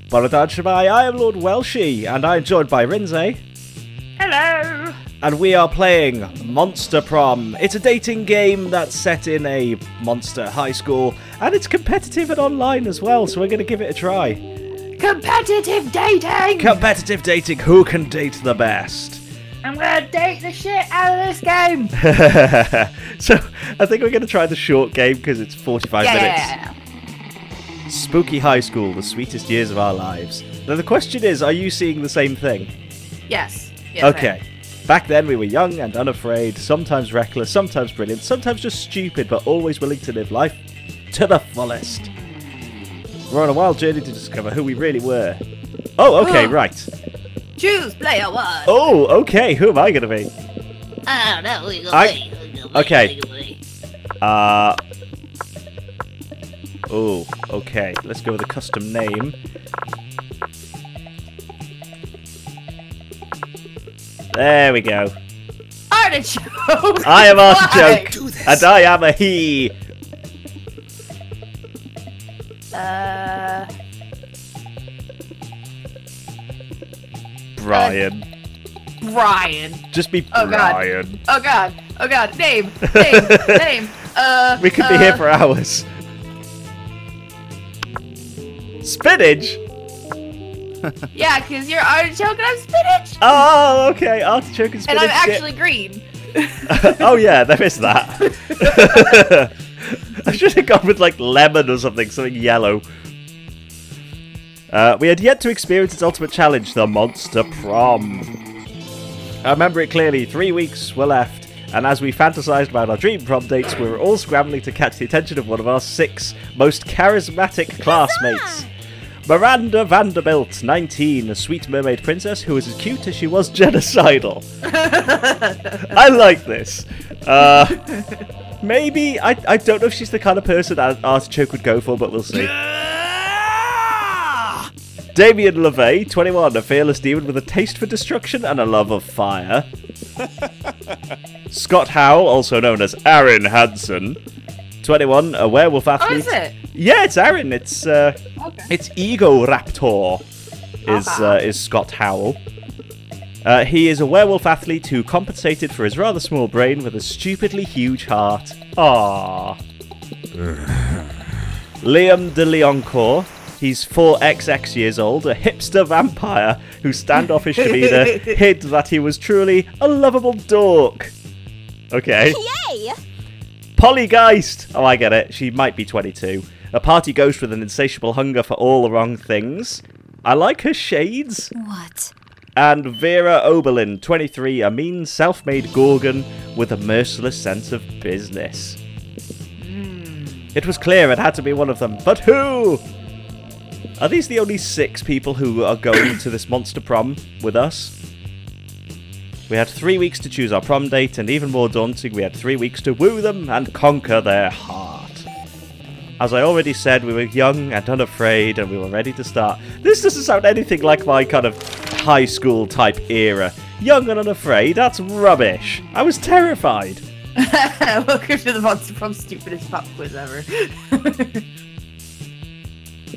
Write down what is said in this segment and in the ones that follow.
Borodad Shabai, I am Lord Welshie, and I am joined by Rinze. Hello! And we are playing Monster Prom. It's a dating game that's set in a monster high school, and it's competitive and online as well, so we're going to give it a try. Competitive dating! Competitive dating, who can date the best? I'm going to date the shit out of this game! So, I think we're going to try the short game because it's 45 minutes. Yeah. Spooky high school, the sweetest years of our lives. Now the question is, are you seeing the same thing? Yes. Okay. Back then we were young and unafraid, sometimes reckless, sometimes brilliant, sometimes just stupid, but always willing to live life to the fullest. We're on a wild journey to discover who we really were. Oh, okay, right. Choose player one. Oh, okay, who am I going to be? I don't know. Okay. Oh, okay. Let's go with a custom name. There we go. Artichoke! I am Artichoke, and I am a he. Brian. Brian. Just be Oh, Brian. God. Oh god. Oh god. Name. Name. We could be here for hours. Spinach? Yeah, because you're artichoke and I'm spinach! Oh, okay. Artichoke and spinach. And I'm actually green. Oh yeah, there is that. I should have gone with like lemon or something yellow. We had yet to experience its ultimate challenge, the Monster Prom. I remember it clearly. 3 weeks were left, and as we fantasized about our dream prom dates, we were all scrambling to catch the attention of one of our 6 most charismatic classmates. Miranda Vanderbilt, 19, a sweet mermaid princess who was as cute as she was genocidal. I like this. Maybe, I don't know if she's the kind of person that Artichoke would go for, but we'll see. Damien LeVay, 21, a fearless demon with a taste for destruction and a love of fire. Scott Howell, also known as Aaron Hansen, 21, a werewolf athlete. Oh, is it? Yeah, it's Aaron. It's it's Ego Raptor. Is Scott Howell. He is a werewolf athlete who compensated for his rather small brain with a stupidly huge heart. Aww. Liam de Leoncourt. He's 4XX years old, a hipster vampire whose standoffish demeanour hid that he was truly a lovable dork. Okay. Yay! Polly Geist! Oh, I get it. She might be 22. A party ghost with an insatiable hunger for all the wrong things. I like her shades. What? And Vera Oberlin, 23, a mean, self-made gorgon with a merciless sense of business. It was clear it had to be one of them, but who? Are these the only 6 people who are going to this Monster Prom with us? We had 3 weeks to choose our prom date, and even more daunting, we had 3 weeks to woo them and conquer their heart. As I already said, we were young and unafraid, and we were ready to start. This doesn't sound anything like my kind of high school type era. Young and unafraid, that's rubbish. I was terrified. Welcome to the Monster Prom stupidest pop quiz ever.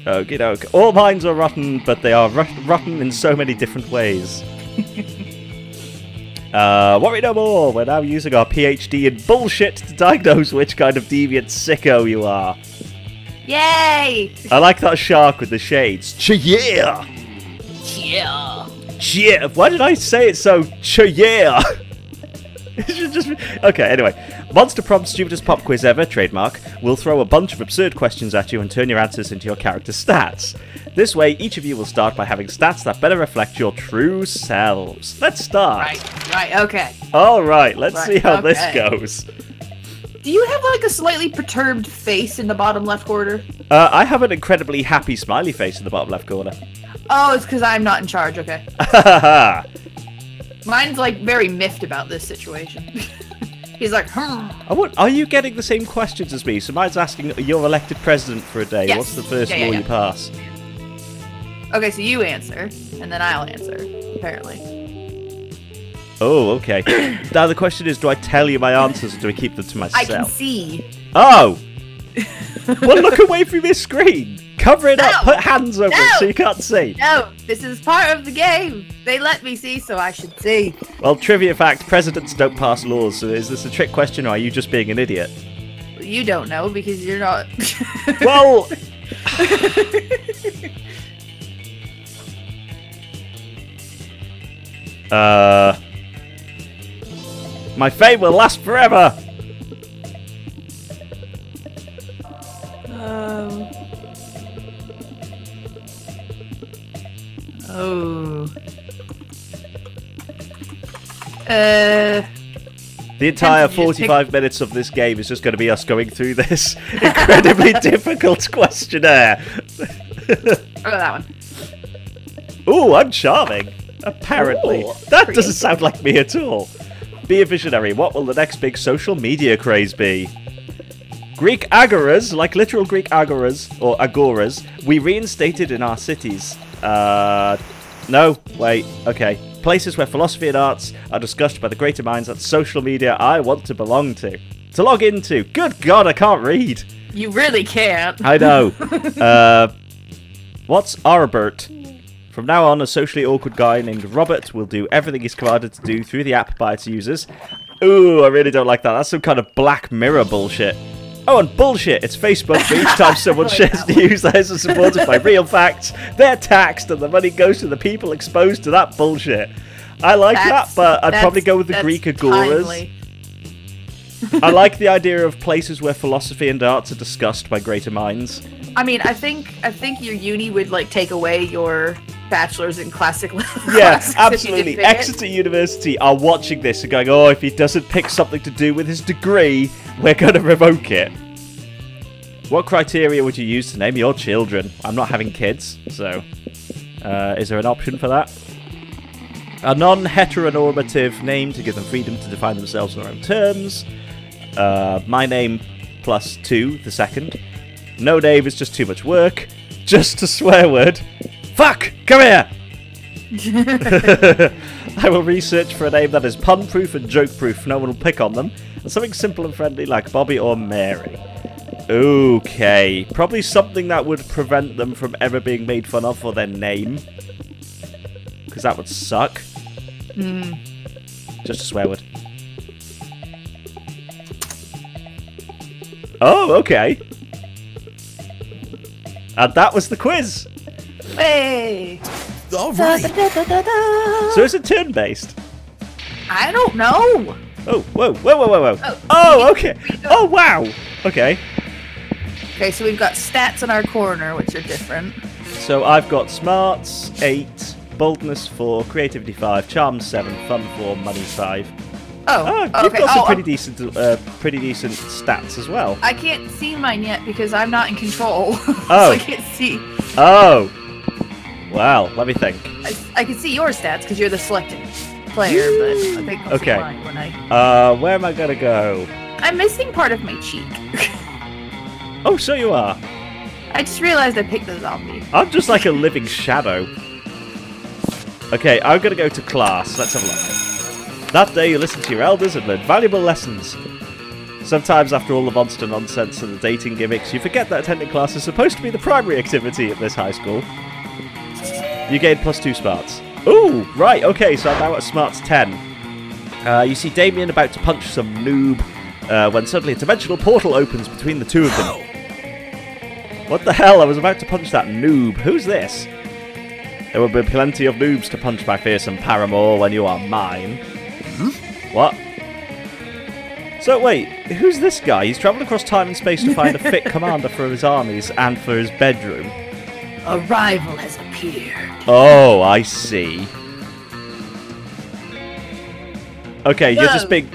Okie doke. All minds are rotten, but they are rotten in so many different ways. Worry no more, we're now using our PhD in bullshit to diagnose which kind of deviant sicko you are. Yay! I like that shark with the shades. Cheer! Yeah. Cheer! Why did I say it so cheer? It should just be... Okay, anyway. Monster Prom stupidest pop quiz ever, trademark. We'll throw a bunch of absurd questions at you and turn your answers into your character stats. This way, each of you will start by having stats that better reflect your true selves. Let's start. Right, okay. Alright, let's see how this goes. Do you have like a slightly perturbed face in the bottom left corner? I have an incredibly happy smiley face in the bottom left corner. Oh, it's because I'm not in charge, okay. Mine's like very miffed about this situation. He's like, Are you getting the same questions as me? So mine's asking, you're elected president for a day. Yes. What's the first law you pass? Okay, so you answer, and then I'll answer, apparently. Oh, okay. Now the question is, do I tell you my answers or do I keep them to myself? I can see. Oh! Well, look away from your screen. Cover it up. No. Put hands over it so you can't see. No, this is part of the game. They let me see, so I should see. Well, trivia fact, presidents don't pass laws, so is this a trick question or are you just being an idiot? You don't know because you're not. Well... My fame will last forever! Oh. The entire 45 minutes of this game is just going to be us going through this incredibly difficult questionnaire. Oh, that one. Ooh, I'm charming. Apparently. Ooh, That doesn't sound like me at all. Be a visionary. What will the next big social media craze be? Greek agoras, like literal Greek agoras, or agoras, we reinstated in our cities. No, wait, okay. Places where philosophy and arts are discussed by the greater minds and social media I want to belong to. To log into. Good God, I can't read. You really can't. I know. What's Arbert? From now on, a socially awkward guy named Robert will do everything he's commanded to do through the app by its users. Ooh, I really don't like that. That's some kind of Black Mirror bullshit. Oh, and bullshit, it's Facebook, but each time someone shares news that isn't supported by real facts, they're taxed and the money goes to the people exposed to that bullshit. I like that, but I'd probably go with the Greek agoras. Timely. I like the idea of places where philosophy and arts are discussed by greater minds. I mean, I think your uni would like take away your bachelor's in classic literature. Yeah, absolutely. Exeter University are watching this and going, oh, if he doesn't pick something to do with his degree, we're going to revoke it. What criteria would you use to name your children? I'm not having kids, so is there an option for that? A non-heteronormative name to give them freedom to define themselves on their own terms. My name plus 2, the second. No name is just too much work. Just a swear word. Fuck! Come here! I will research for a name that is pun-proof and joke-proof. No one will pick on them. And something simple and friendly like Bobby or Mary. Okay. Probably something that would prevent them from ever being made fun of for their name. Because that would suck. Just a swear word. Oh, okay. And that was the quiz. Hey. All right. So is it turn-based? I don't know. Oh, whoa. Oh, okay. Oh, wow. Okay. Okay, so we've got stats in our corner, which are different. So I've got smarts 8, boldness 4, creativity 5, charm 7, fun 4, money 5. Oh, You've okay. got some pretty decent stats as well. I can't see mine yet because I'm not in control. Oh. So I can't see. Oh. Wow, let me think. I can see your stats because you're the selected player, but I think I'll see mine when I... Where am I gonna go? I'm missing part of my cheek. Oh, so you are. I just realized I picked the zombie. I'm just like a living shadow. Okay, I'm gonna go to class. Let's have a look. That day you listen to your elders and learn valuable lessons. Sometimes after all the monster nonsense and the dating gimmicks, you forget that attending class is supposed to be the primary activity at this high school. You gain +2 smarts. Ooh, right, okay, so I'm now at smarts 10. You see Damien about to punch some noob when suddenly a dimensional portal opens between the two of them. What the hell? I was about to punch that noob. Who's this? There will be plenty of noobs to punch my fearsome paramour when you are mine. What? So wait, who's this guy? He's travelled across time and space to find a fit commander for his armies and for his bedroom. A rival has appeared. Oh, I see. Okay, you're just being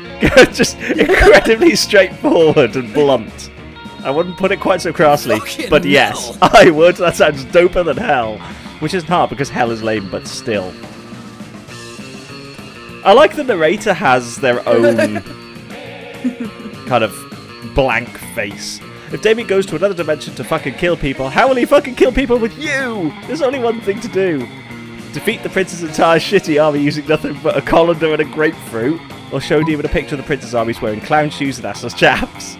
just incredibly straightforward and blunt. I wouldn't put it quite so crassly, but yes, I would. That sounds doper than hell. Which isn't hard because hell is lame, but still. I like the narrator has their own kind of blank face. If Damien goes to another dimension to fucking kill people, how will he fucking kill people with you? There's only one thing to do. Defeat the prince's entire shitty army using nothing but a colander and a grapefruit. Or show Demon a picture of the prince's armies wearing clown shoes and assless chaps.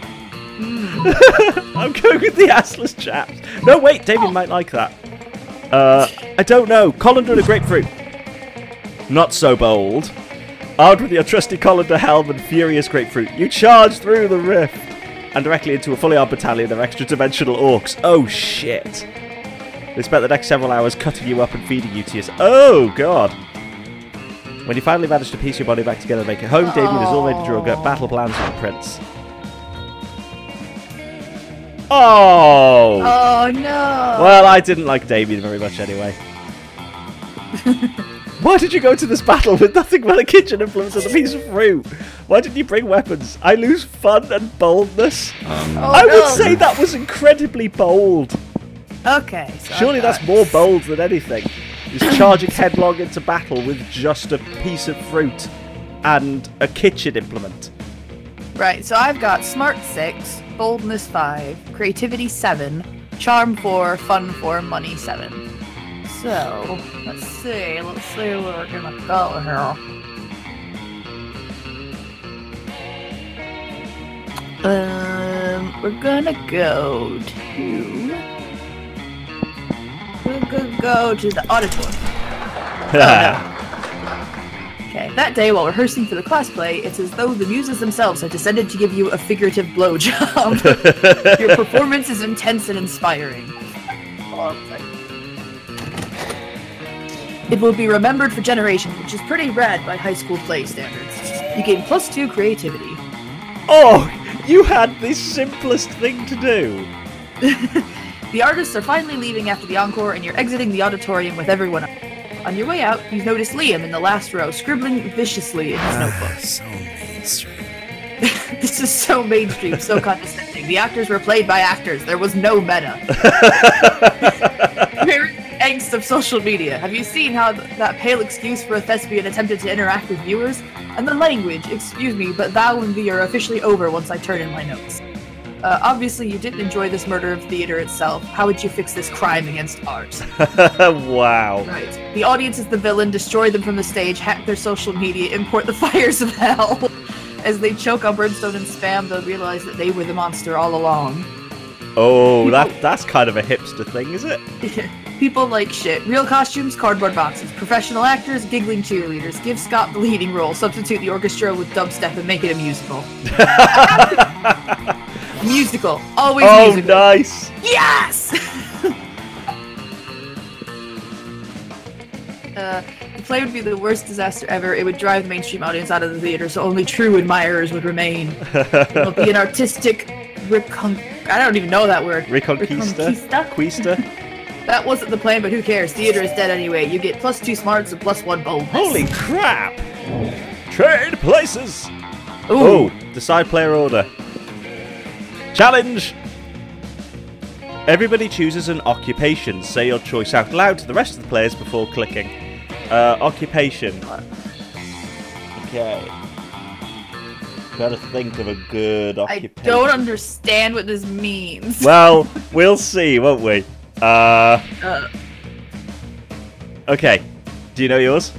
I'm going with the assless chaps. No, wait, Damien might like that. I don't know. Colander and a grapefruit. Not so bold. Armed with your trusty colander helm and furious grapefruit, you charge through the rift and directly into a fully armed battalion of extra-dimensional orcs. Oh, shit. They spent the next several hours cutting you up and feeding you to yourself. Oh, God. When you finally manage to piece your body back together and make it home, Damien has already drawn up battle plans for the prince. Oh! Oh, no! Well, I didn't like Damien very much anyway. Why did you go to this battle with nothing but a kitchen implement and a piece of fruit? Why didn't you bring weapons? I lose fun and boldness. I would say that was incredibly bold. Okay. So surely that's more bold than anything. Just charging headlong into battle with just a piece of fruit and a kitchen implement. Right, so I've got Smart 6, Boldness 5, Creativity 7, Charm 4, Fun 4, Money 7. So, let's see what we're gonna go here. We're gonna go to... We're gonna go to the auditorium. Okay, that day while rehearsing for the class play, it's as though the muses themselves have descended to give you a figurative blowjob. Your performance is intense and inspiring. It will be remembered for generations, which is pretty rad by high school play standards. You gain +2 creativity. Oh, you had the simplest thing to do. The artists are finally leaving after the encore, and you're exiting the auditorium with everyone else. On your way out, you notice Liam in the last row, scribbling viciously in his notebook. So mainstream. This is so mainstream, so condescending. The actors were played by actors. There was no meta. Very angst of social media. Have you seen how that pale excuse for a thespian attempted to interact with viewers? And the language, excuse me, but thou and thee are officially over once I turn in my notes. Obviously, you didn't enjoy this murder of theater itself. How would you fix this crime against art? Wow. Right. The audience is the villain. Destroy them from the stage, hack their social media, import the fires of hell. As they choke on brimstone and spam, they'll realize that they were the monster all along. Oh, that's kind of a hipster thing, is it? People like shit. Real costumes, cardboard boxes. Professional actors, giggling cheerleaders. Give Scott the leading role. Substitute the orchestra with dubstep and make it a musical. Musical. Always musical. Oh, nice. Yes! The play would be the worst disaster ever. It would drive the mainstream audience out of the theater, so only true admirers would remain. It'll be an artistic I don't even know that word. Reconquista? Quista? That wasn't the plan, but who cares? Theater is dead anyway. You get +2 smarts and +1 boldness. Holy crap! Trade places! Ooh. Oh, decide player order. Challenge! Everybody chooses an occupation. Say your choice out loud to the rest of the players before clicking. Occupation. Okay. Gotta think of a good occupation. I don't understand what this means. Well, we'll see, won't we? Okay. Do you know yours?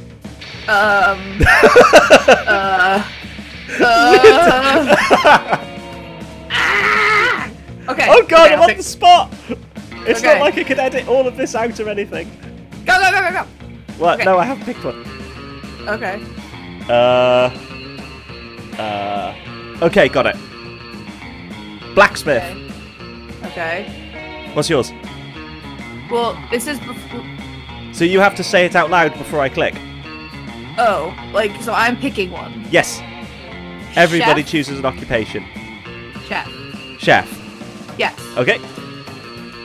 Okay. Oh god, okay, I'm on the spot! It's Okay. not like I can edit all of this out or anything. Go, go, go, go, go! What? Okay. No, I haven't picked one. Okay. Okay, got it. Blacksmith. Okay. What's yours? Well, it says before... So you have to say it out loud before I click. Oh, like, so I'm picking one. Yes. Everybody Chef? chooses an occupation. Chef. Chef. Yes. Okay.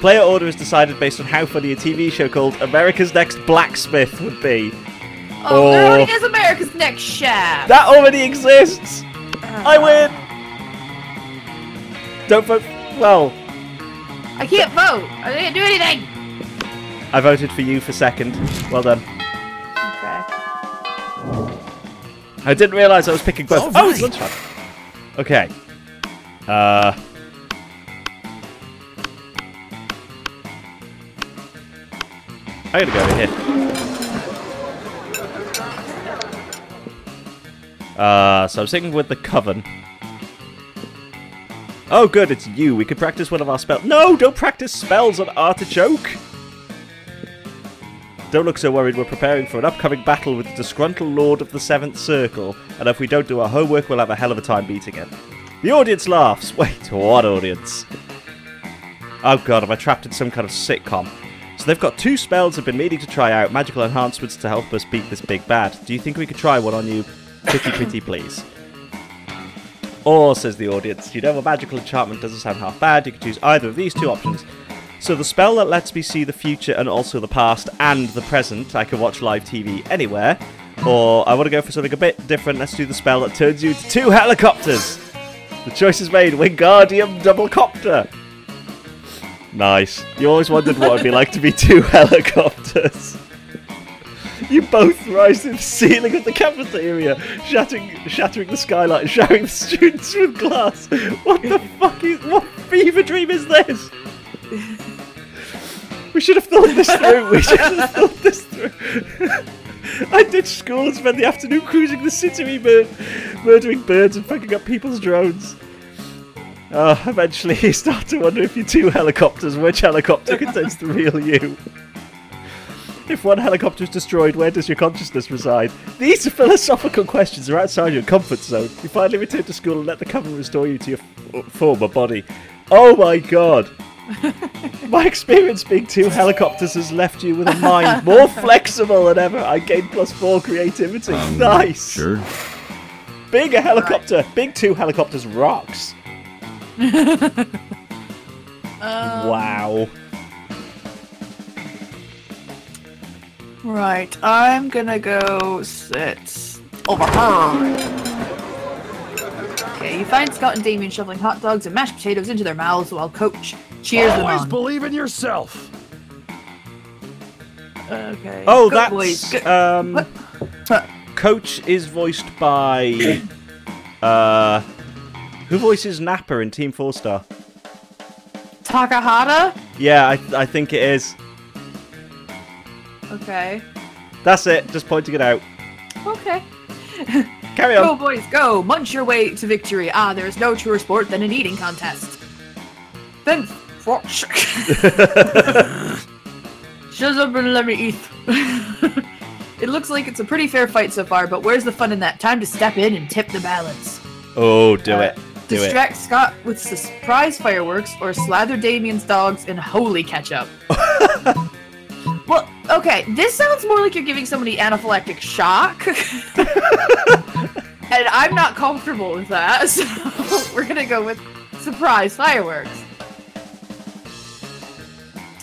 Player order is decided based on how funny a TV show called America's Next Blacksmith would be. Oh, there already is America's Next Chef. That already exists! I win! Don't vote... Well... I can't vote. I didn't do anything. I voted for you for second. Well done. Okay. I didn't realise I was picking both. Oh, it's lunchtime. Okay. I'm gonna go over here. So I'm sticking with the Coven. Oh, good, it's you. We could practice one of our spells. No, don't practice spells on Artichoke. Don't look so worried. We're preparing for an upcoming battle with the disgruntled Lord of the Seventh Circle. And if we don't do our homework, we'll have a hell of a time beating him. The audience laughs. Wait, what audience? Oh god, am I trapped in some kind of sitcom? So they've got 2 spells I've been meaning to try out. Magical enhancements to help us beat this big bad. Do you think we could try one on you? Pretty please. Or, says the audience, you know, a magical enchantment doesn't sound half bad. You can choose either of these 2 options. So the spell that lets me see the future and also the past and the present. I can watch live TV anywhere. Or I want to go for something a bit different. Let's do the spell that turns you into 2 helicopters. The choice is made. Wingardium Double Copter. Nice. You always wondered what it'd be like to be 2 helicopters. You both rise to the ceiling of the cafeteria, shattering the skylight and showering the students with glass. What the fuck is... What fever dream is this? We should have thought this through. We should have thought this through. I ditched school and spent the afternoon cruising the city, murdering birds and fucking up people's drones. Eventually you start to wonder if you're 2 helicopters, which helicopter contains the real you? If one helicopter is destroyed, where does your consciousness reside? These philosophical questions are outside your comfort zone. You finally return to school and let the cover restore you to your former body. Oh my god! My experience being 2 helicopters has left you with a mind more flexible than ever. I gained +4 creativity. Nice! Sure. Being a helicopter, right. Being 2 helicopters rocks. Wow. Right, I'm gonna go sit over her. Okay, you find Scott and Damien shoveling hot dogs and mashed potatoes into their mouths while Coach cheers them on. Always believe in yourself. Okay. Oh, Go, that's boys. Coach is voiced by who voices Nappa in Team 4-Star? Takahata? Yeah, I think it is. Okay. That's it. Just pointing it out. Okay. Carry on. Go, boys, go! Munch your way to victory. Ah, there is no truer sport than an eating contest. Then, shut up and let me eat. It looks like it's a pretty fair fight so far, but where's the fun in that? Time to step in and tip the balance. Oh, do it. Distract Scott with surprise fireworks or slather Damien's dogs in holy ketchup. Well, okay, this sounds more like you're giving somebody anaphylactic shock. And I'm not comfortable with that, so we're gonna go with surprise fireworks.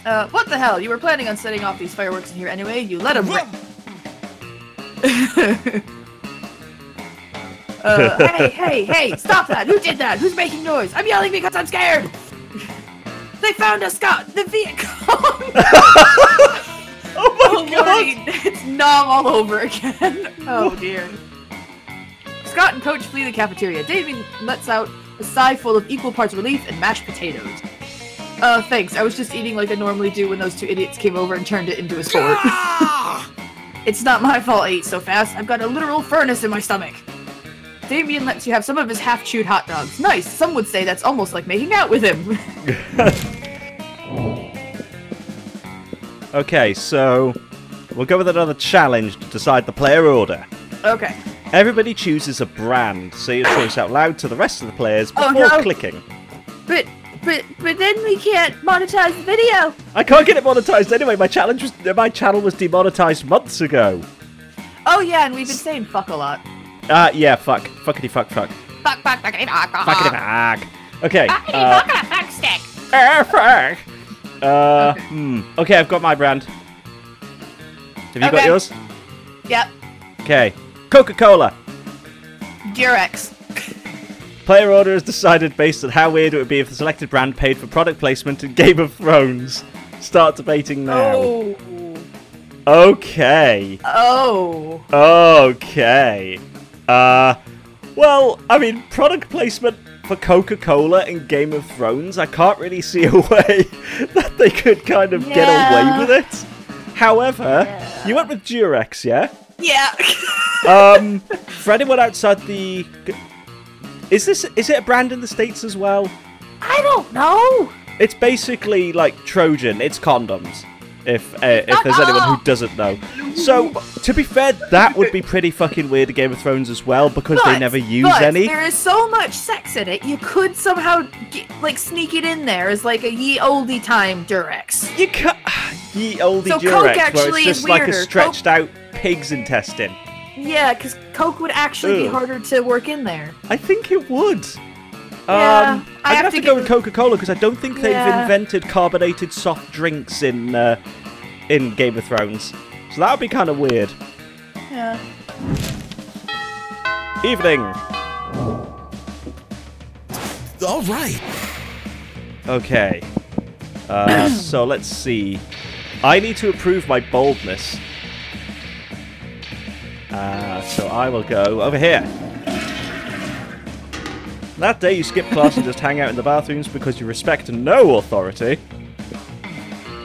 What the hell? You were planning on setting off these fireworks in here anyway, you let them rip. Hey, stop that! Who did that? Who's making noise? I'm yelling because I'm scared! They found us, Scott! The Viet Cong! Oh my god! Lordy, it's Nom all over again. Oh dear. Scott and Coach flee the cafeteria. Damien lets out a sigh full of equal parts relief and mashed potatoes. Thanks. I was just eating like I normally do when those 2 idiots came over and turned it into a sport. It's not my fault I ate so fast. I've got a literal furnace in my stomach. Damien lets you have some of his half-chewed hot dogs. Nice. Some would say that's almost like making out with him. Okay, so we'll go with another challenge to decide the player order. Okay. Everybody chooses a brand. Say your choice out loud to the rest of the players before clicking. But then we can't monetize the video. I can't get it monetized anyway. My channel was demonetized months ago. Oh yeah, and we've been saying fuck a lot. Yeah, fuck. Fuckity fuck. Fuckity fuck. Fuckity fuck. Okay. Fuckity fuck stick. Fuck. Okay, I've got my brand. Have you got yours? Yep. Okay. Coca-Cola. Durex. Player order is decided based on how weird it would be if the selected brand paid for product placement in Game of Thrones. Start debating now. Oh. Okay. Oh. Okay. Well, I mean, product placement for Coca-Cola in Game of Thrones, I can't really see a way that they could kind of get away with it. However, you went with Durex, yeah? Yeah. For anyone outside the... Is it a brand in the States as well? I don't know. It's basically like Trojan. It's condoms. If there's anyone who doesn't know. So, to be fair, that would be pretty fucking weird in Game of Thrones as well, because they never use any. There is so much sex in it, you could somehow sneak it in there as like a ye oldie time Durex. You can't. Ye oldie So Durex, Coke where actually it's just is like a weirder. stretched out pig's intestine. Yeah, because Coke would actually be harder to work in there. I think it would. Yeah, I'm gonna have to go with Coca-Cola because I don't think they've invented carbonated soft drinks in Game of Thrones. So that would be kind of weird. Yeah. Evening. All right. Okay. So let's see. I need to improve my boldness. So I will go over here. That day you skip class and just hang out in the bathrooms because you respect no authority.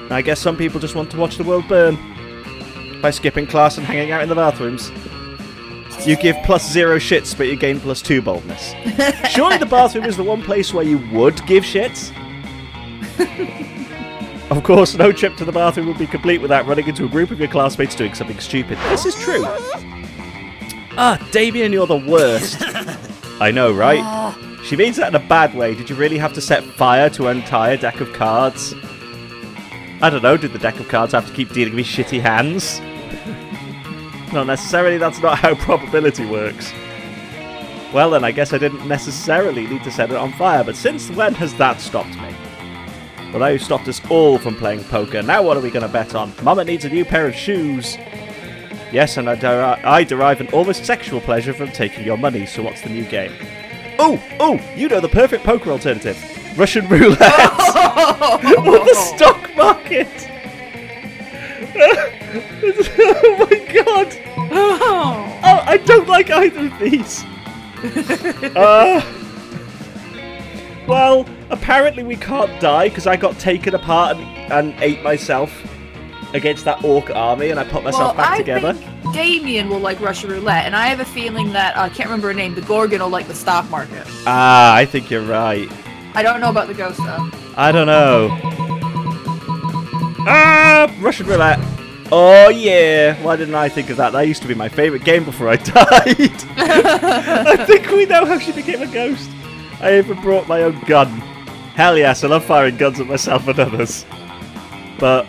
I guess some people just want to watch the world burn by skipping class and hanging out in the bathrooms. You give +0 shits, but you gain +2 boldness. Surely the bathroom is the one place where you would give shits? Of course, no trip to the bathroom would be complete without running into a group of your classmates doing something stupid. This is true. Ah, Damien, you're the worst. I know, right? She means that in a bad way. Did you really have to set fire to an entire deck of cards? I don't know, did the deck of cards have to keep dealing me shitty hands? Not necessarily, that's not how probability works. Well then, I guess I didn't necessarily need to set it on fire, but since when has that stopped me? Well, now you've stopped us all from playing poker. Now what are we going to bet on? Mama needs a new pair of shoes. Yes, and I derive an almost sexual pleasure from taking your money, so what's the new game? Oh, you know the perfect poker alternative. Russian roulette. Or the stock market. Oh my god. Oh, I don't like either of these. Well, apparently we can't die because I got taken apart and ate myself against that orc army, and I put myself back together. I think Damien will like Russian roulette, and I have a feeling that I can't remember her name. The Gorgon will like the stock market. Ah, I think you're right. I don't know about the ghost though. I don't know. Ah, Russian roulette. Oh yeah, why didn't I think of that? That used to be my favourite game before I died. I think we know how she became a ghost. I even brought my own gun. Hell yes, I love firing guns at myself and others. But,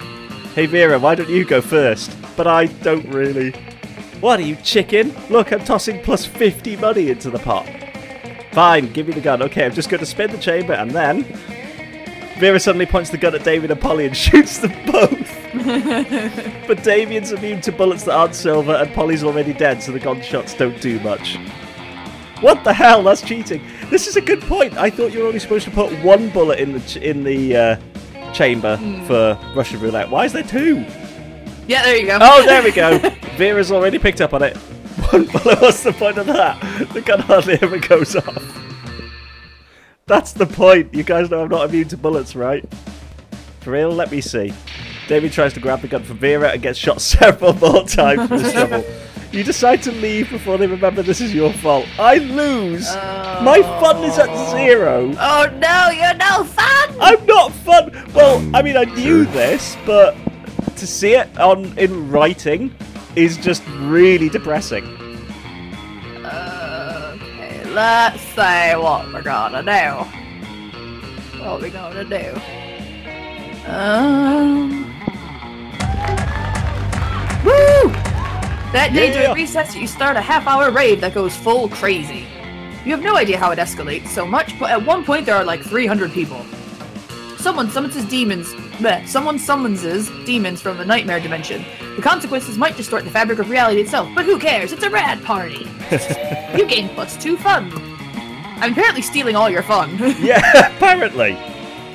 hey Vera, why don't you go first? But I don't really. What are you, chicken? Look, I'm tossing +50 money into the pot. Fine, give me the gun. Okay, I'm just going to spin the chamber and then... Vera suddenly points the gun at Damien and Polly and shoots them both. But Damien's immune to bullets that aren't silver and Polly's already dead, so the gunshots don't do much. What the hell? That's cheating. This is a good point. I thought you were only supposed to put one bullet in the chamber for Russian roulette. Why is there two? Yeah, there you go. Oh, there we go. Vera's already picked up on it. One bullet. What's the point of that? The gun hardly ever goes off. That's the point. You guys know I'm not immune to bullets, right? For real? Let me see. David tries to grab the gun from Vera and gets shot several more times for this trouble. You decide to leave before they remember this is your fault. I lose! My fun is at 0! Oh no, you're no fun! I'm not fun! Well, I mean, I knew this, but to see it in writing is just really depressing. Okay, let's see what we're gonna do. What we gonna do? Woo! That day during recess, you start a half-hour rave that goes full crazy. You have no idea how it escalates so much, but at one point there are like 300 people. Someone summons demons from the nightmare dimension. The consequences might distort the fabric of reality itself, but who cares? It's a rad party. You gain +2 fun. I'm apparently stealing all your fun. Yeah, apparently.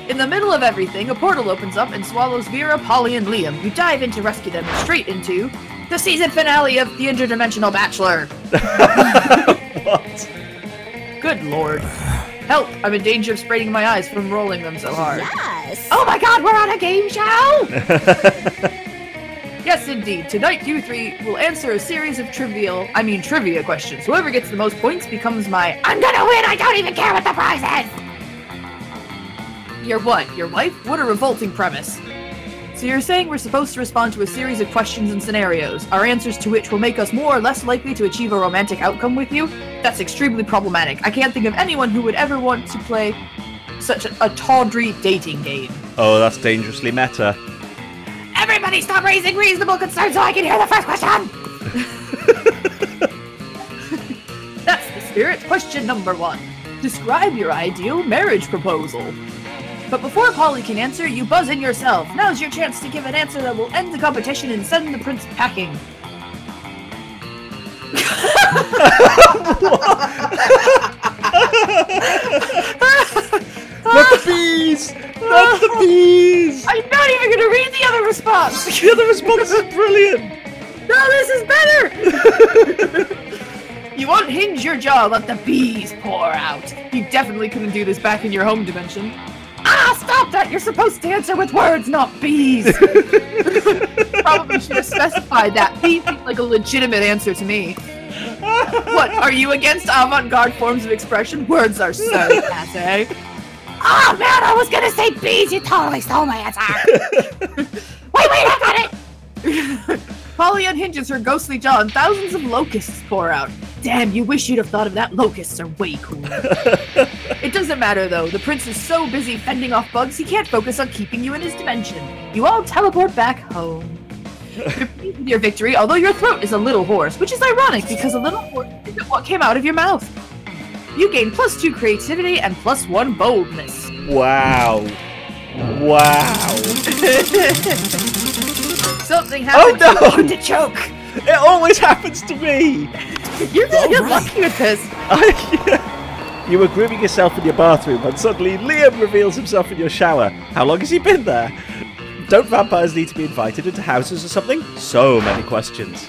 In the middle of everything, a portal opens up and swallows Vera, Polly, and Liam. You dive in to rescue them straight into the season finale of The Interdimensional Bachelor. What? Good lord. Help! I'm in danger of spraining my eyes from rolling them so hard. Yes! Oh my god, we're on a game show! Yes, indeed. Tonight, you three will answer a series of trivia questions. Whoever gets the most points becomes my I'm gonna win, I don't even care what the prize is! Your what? Your wife? What a revolting premise. So you're saying we're supposed to respond to a series of questions and scenarios, our answers to which will make us more or less likely to achieve a romantic outcome with you? That's extremely problematic. I can't think of anyone who would ever want to play such a tawdry dating game. Oh, that's dangerously meta. Everybody stop raising reasonable concerns so I can hear the first question! That's the spirit. Question number 1. Describe your ideal marriage proposal. But before Polly can answer, you buzz in yourself. Now's your chance to give an answer that will end the competition and send the prince packing. Not the bees! Not the bees! I'm not even gonna read the other response! The other response is brilliant! No, this is better! You unhinge your jaw, let the bees pour out. You definitely couldn't do this back in your home dimension. Ah, stop that! You're supposed to answer with words, not bees! Probably should have specified that. Bees seems like a legitimate answer to me. What, are you against avant-garde forms of expression? Words are so passe. Oh man, I was gonna say bees! You totally stole my answer! Wait, I got it! Polly unhinges her ghostly jaw and thousands of locusts pour out. Damn, you wish you'd have thought of that. Locusts are way cooler. It doesn't matter though, the prince is so busy fending off bugs he can't focus on keeping you in his dimension. You all teleport back home. You're pleased with your victory, although your throat is a little hoarse, which is ironic because a little hoarse isn't what came out of your mouth. You gain +2 creativity and +1 boldness. Wow. Wow. Something happened no! to Artichoke! It always happens to me! You're gonna get lucky with this. You were grooming yourself in your bathroom and suddenly Liam reveals himself in your shower. How long has he been there? Don't vampires need to be invited into houses or something? So many questions.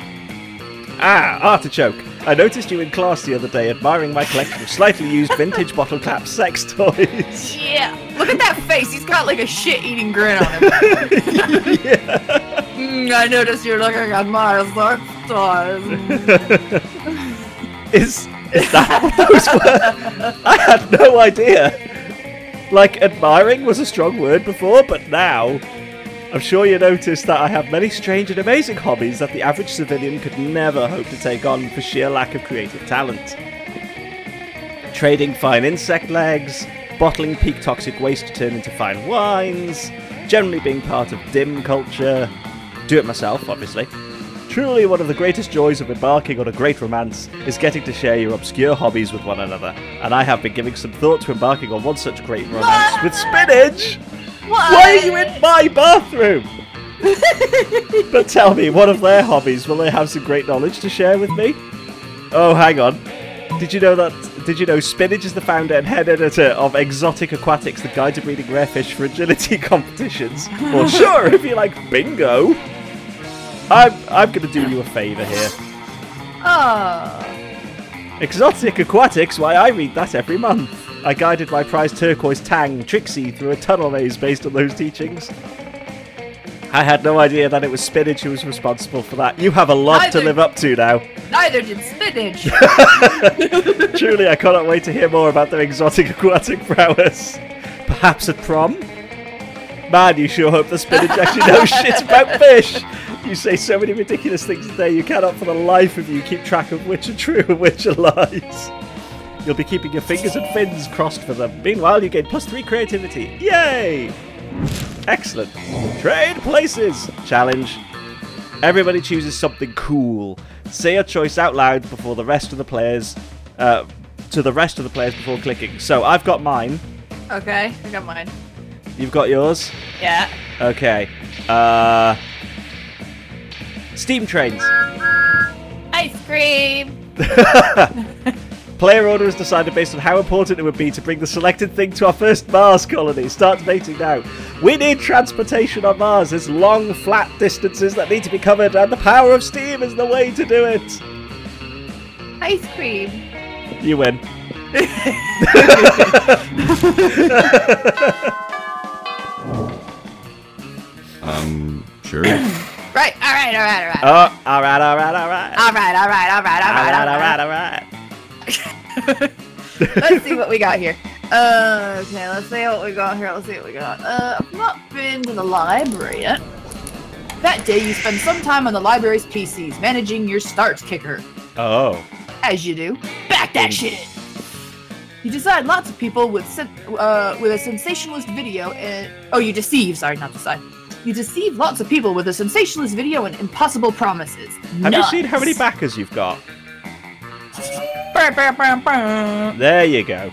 Ah, Artichoke. I noticed you in class the other day admiring my collection of slightly used vintage bottle cap sex toys. Yeah, look at that face. He's got like a shit-eating grin on him. Yeah. I noticed you're looking at my sex toys. Is that what those were? I had no idea. Like, admiring was a strong word before, but now I'm sure you noticed that I have many strange and amazing hobbies that the average civilian could never hope to take on for sheer lack of creative talent. Trading fine insect legs, bottling peak toxic waste to turn into fine wines, generally being part of dim culture, do it myself, obviously. Truly one of the greatest joys of embarking on a great romance is getting to share your obscure hobbies with one another, and I have been giving some thought to embarking on one such great romance with Spinach! What? Why are you in my bathroom? But tell me, what of their hobbies? Will they have some great knowledge to share with me? Oh, hang on. Did you know Spinach is the founder and head editor of Exotic Aquatics, the guide to breeding rare fish for agility competitions? Or sure, if you like bingo. I'm going to do you a favour here. Exotic Aquatics, why I read that every month. I guided my prize turquoise tang, Trixie, through a tunnel maze based on those teachings. I had no idea that it was Spinach who was responsible for that. You have a lot to live up to now. Neither did Spinach. Truly, I cannot wait to hear more about their exotic aquatic prowess. Perhaps at prom? Man, you sure hope the Spinach actually knows shit about fish. You say so many ridiculous things today, you cannot for the life of you keep track of which are true and which are lies. You'll be keeping your fingers and fins crossed for them. Meanwhile, you gain +3 creativity. Yay! Excellent. Trade places! Challenge. Everybody chooses something cool. Say your choice out loud before the rest of the players, to the rest of the players before clicking. So, I've got mine. Okay, I got mine. You've got yours? Yeah. Okay. Steam trains. Ice cream! Player order is decided based on how important it would be to bring the selected thing to our first Mars colony. Start debating now. We need transportation on Mars. There's long, flat distances that need to be covered, and the power of steam is the way to do it. Ice cream. You win. Sure. Right, alright. Oh, alright. Alright. Let's see what we got here. Okay, let's see what we got here. I've not been to the library yet. That day, you spend some time on the library's PCs, managing your start kicker. Oh. As you do. Back that shit! You decide lots of people with a sensationalist video and... Oh, you deceive. Sorry, not decide. You deceive lots of people with a sensationalist video and impossible promises. Have you seen how many backers you've got? There you go.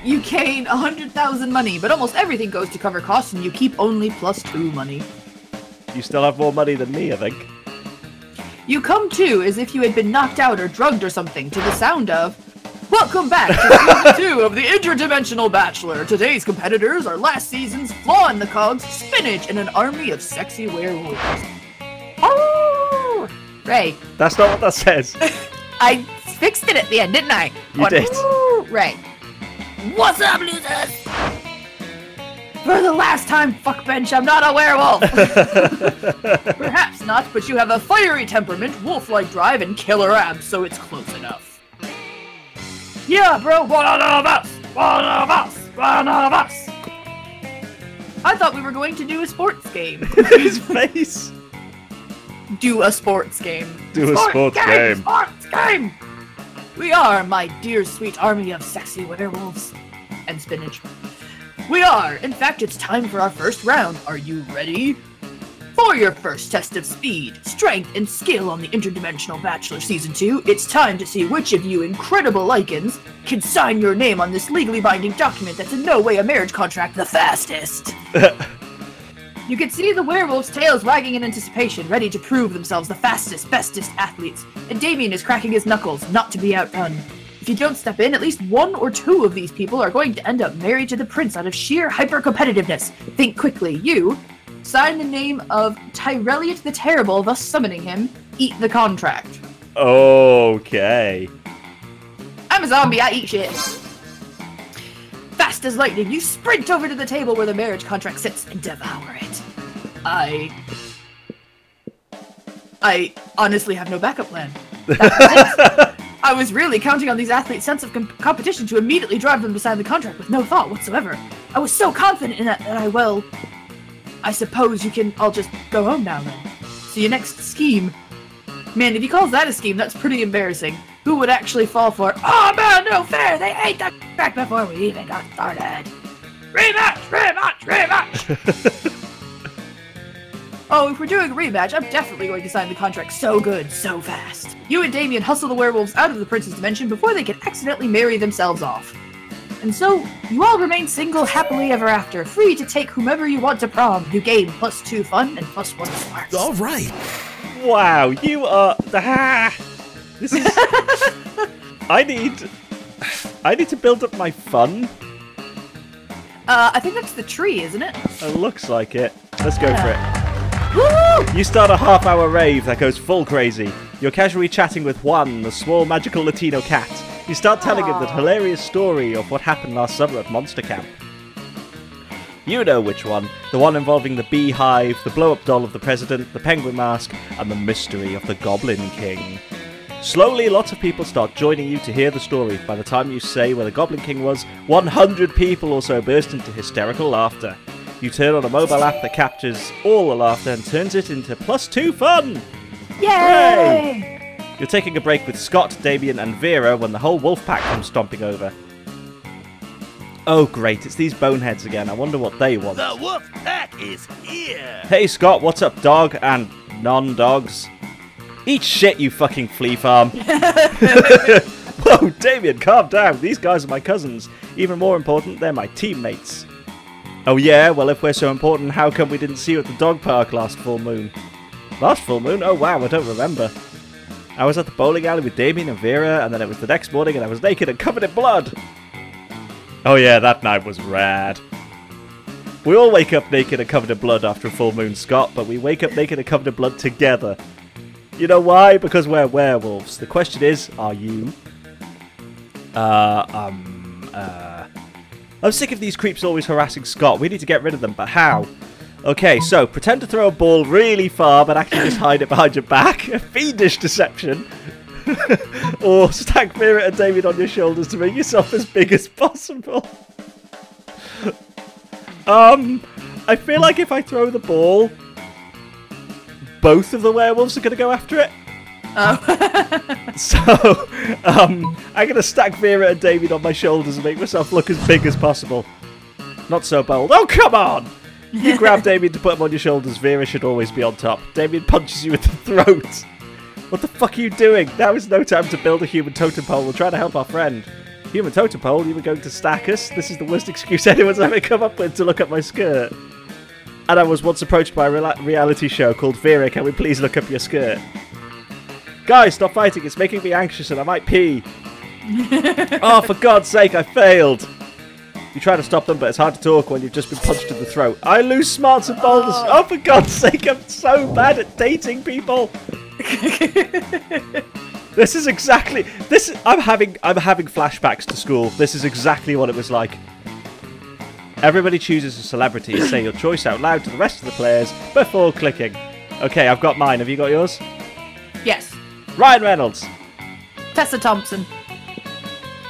You gain 100,000 money, but almost everything goes to cover costs and you keep only +2 money. You still have more money than me, I think. You come to as if you had been knocked out or drugged or something to the sound of Welcome back to Season 2 of the Interdimensional Bachelor. Today's competitors are last season's Flaw in the Cogs, Spinach, and an army of sexy werewolves. Oh! Ray. That's not what that says. I fixed it at the end, didn't I? You did. Right. What's up, losers? For the last time, fuckbench, I'm not a werewolf! Perhaps not, but you have a fiery temperament, wolf-like drive, and killer abs, so it's close enough. Yeah, bro, one of us! One of us! One of us! I thought we were going to do a sports game. His face! Do a sports game. Do a sports game! Sports game! We are, my dear sweet army of sexy werewolves. And spinach. We are! In fact, it's time for our first round. Are you ready? For your first test of speed, strength, and skill on the Interdimensional Bachelor Season 2, it's time to see which of you incredible lichens can sign your name on this legally binding document that's in no way a marriage contract the fastest. You can see the werewolves' tails wagging in anticipation, ready to prove themselves the fastest, bestest athletes, and Damien is cracking his knuckles, not to be outdone. If you don't step in, at least 1 or 2 of these people are going to end up married to the prince out of sheer hyper-competitiveness. Think quickly. You sign the name of Tyrelliot the Terrible, thus summoning him. Eat the contract. Okay. I'm a zombie, I eat shit. Fast as lightning, you sprint over to the table where the marriage contract sits and devour it. I honestly have no backup plan. That was it. I was really counting on these athletes' sense of competition to immediately drive them to sign the contract with no thought whatsoever. I was so confident in that I suppose you can all just go home now then. So your next scheme. Man, if he calls that a scheme, that's pretty embarrassing. Who would actually fall for, oh man, no fair, they ate the back before we even got started. Rematch, rematch, rematch! Oh, if we're doing a rematch, I'm definitely going to sign the contract so good, so fast. You and Damien hustle the werewolves out of the prince's dimension before they can accidentally marry themselves off. And so, you all remain single happily ever after, free to take whomever you want to prom. You gain +2 fun and +1 smarts. All right. Wow, you are... This is... I need to build up my fun. I think that's the tree, isn't it? It looks like it. Let's go for it. Woo! You start a half-hour rave that goes full crazy. You're casually chatting with Juan, the small magical Latino cat. You start telling him that hilarious story of what happened last summer at Monster Camp. You know which one. The one involving the beehive, the blow-up doll of the president, the penguin mask, and the mystery of the Goblin King. Slowly, lots of people start joining you to hear the story. By the time you say where the Goblin King was, 100 people or so burst into hysterical laughter. You turn on a mobile app that captures all the laughter and turns it into +2 fun! Yay! Hooray! You're taking a break with Scott, Damien, and Vera when the whole wolf pack comes stomping over. Oh great, it's these boneheads again. I wonder what they want. The wolf pack is here. Hey Scott, what's up dog? And non-dogs? Eat shit, you fucking flea farm. Whoa, Damien, calm down. These guys are my cousins. Even more important, they're my teammates. Oh yeah? Well, if we're so important, how come we didn't see you at the dog park last full moon? Last full moon? Oh wow, I don't remember. I was at the bowling alley with Damien and Vera, and then it was the next morning and I was naked and covered in blood. Oh yeah, that night was rad. We all wake up naked and covered in blood after a full moon, Scott, but we wake up naked and covered in blood together. You know why? Because we're werewolves. The question is, are you? I'm sick of these creeps always harassing Scott. We need to get rid of them, but how? Okay, so pretend to throw a ball really far, but actually just hide it behind your back. A fiendish deception. Or stack Vera and David on your shoulders to make yourself as big as possible. I feel like if I throw the ball, both of the werewolves are going to go after it. Oh. So, I'm going to stack Vera and David on my shoulders and make myself look as big as possible. Not so bold. Oh, come on! You grab Damien to put him on your shoulders. Vera should always be on top. Damien punches you in the throat. What the fuck are you doing? Now is no time to build a human totem pole. We're trying to help our friend. Human totem pole? You were going to stack us? This is the worst excuse anyone's ever come up with to look at my skirt. And I was once approached by a reality show called Vera, can we please look up your skirt? Guys, stop fighting. It's making me anxious and I might pee. Oh, for God's sake, I failed. You try to stop them, but it's hard to talk when you've just been punched in the throat. I lose smarts and boldness. Oh, for God's sake, I'm so bad at dating people. This is exactly this. I'm having flashbacks to school. This is exactly what it was like. Everybody chooses a celebrity. Say your choice out loud to the rest of the players before clicking. Okay, I've got mine. Have you got yours? Yes. Ryan Reynolds. Tessa Thompson.